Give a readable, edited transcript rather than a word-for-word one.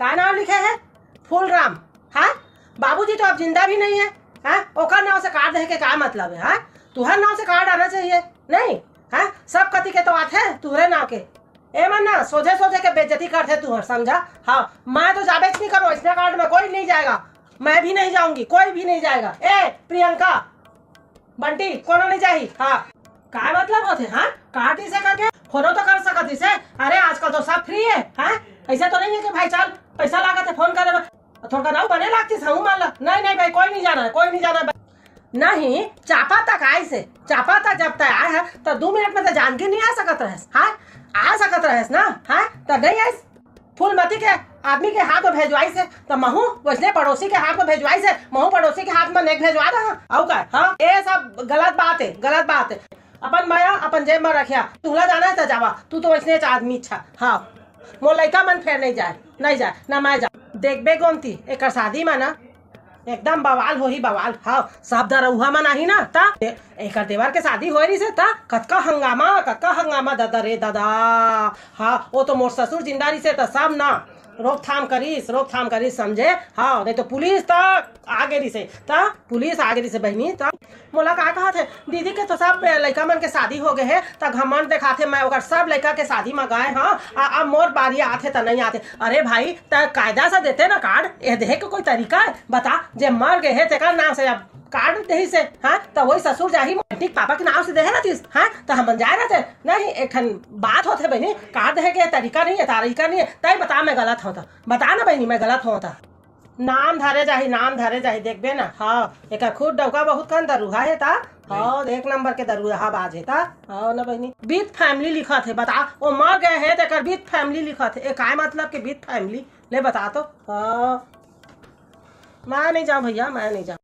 का नाम लिखे है? फूलराम। हाँ, बाबूजी तो अब जिंदा भी नहीं है। हाँ, ओकर नाव से कार्ड दे के का मतलब है? हाँ, तुहर नाव से कार्ड आना चाहिए नहीं? हाँ, सब कति के तो आते हैं तुहरे नाव के। ए मन ना सोझे सोझे के बेइज्जती करते तुहर, समझा? हाँ, मैं तो जाबेच नहीं करो इसने कार्ड में, कोई नहीं जाएगा, मैं भी नहीं जाऊंगी, कोई भी नहीं जाएगा। ए प्रियंका, बंटी, कोनो नहीं जाही। हाँ, का मतलब होते? हाँ, कार्ड इसे करके फोनो तो कर सकत इसे। अरे आजकल तो सब फ्री है। हाँ, ऐसा तो नहीं है कि भाई चल पैसा लागत है फोन करे में, थोड़ा ना बने लागती हूँ मान ला। नहीं नहीं भाई, कोई नहीं जाना है, कोई नहीं जाना है। नहीं, चापा तक आए से, चापा तक जब तक आए है तो 2 मिनट में तो जान के नहीं आ सकत रहे। हाँ, आ सकत रहे ना? हाँ, तो नहीं आए फूलमती के आदमी के हाथ में भेजवाई से तो महू वैसे पड़ोसी के हाथ में भेजवाई से महू पड़ोसी के हाथ में नहीं भेजवा रहा औ का। हाँ, ये सब गलत बात है, गलत बात है। अपन माया अपन जेब में रखिया, तुला जाना है तो जावा, तू तो वैसे आदमी अच्छा। हाँ, मोर लड़का मन फेर नहीं जाए, नहीं जाए ना मैं जा। देखबे गोमती एक शादी में ना एकदम बवाल हो ही बवाल। हाँ, सब दरउहा मन आही ना ता एक देवर के शादी हो रही से ता कतका हंगामा दादा रे दादा। हाँ, वो तो मोर ससुर जिंदा रही से तो सब ना रोकथाम करीस समझे। हाँ, नहीं तो पुलिस तक आगे रही से ता पुलिस आगे रही से बहनी। ता मोला का कहा थे दीदी के तो सब लड़का मन के शादी हो गए है त घमंड दिखाते मैं ओकर सब लड़का के शादी में गए। हाँ, अब मोर बारी आते तो नहीं आते। अरे भाई त कायदा से देते ना कार्ड, ये देहे के कोई तरीका है? बता, जे मर गए है तेकर नाम से अब कार्ड दे से। हाँ, तो वही ससुर जाही ठीक पापा के नाम से दे रहती। हाँ, तो हम जाए रहते नहीं। एक बात होते बहनी, कार्ड दे के तरीका नहीं है, तरीका नहीं है। तय बता मैं गलत होता, बता ना बहनी मैं गलत होता। नाम धारे जाही देखबे ना। हाँ, एक खुद डौका बहुत कन दरुहा है ता। हाँ, 1 नंबर के दरुहा बाज है ता। हाँ ना बहनी, विथ फैमिली लिखा थे। बता, वो मर गए है तो विथ फैमिली लिखा थे। एक काय मतलब के विथ फैमिली ले बता तो। हाँ, मैं नहीं जाऊँ भैया, मैं नहीं जाऊँ।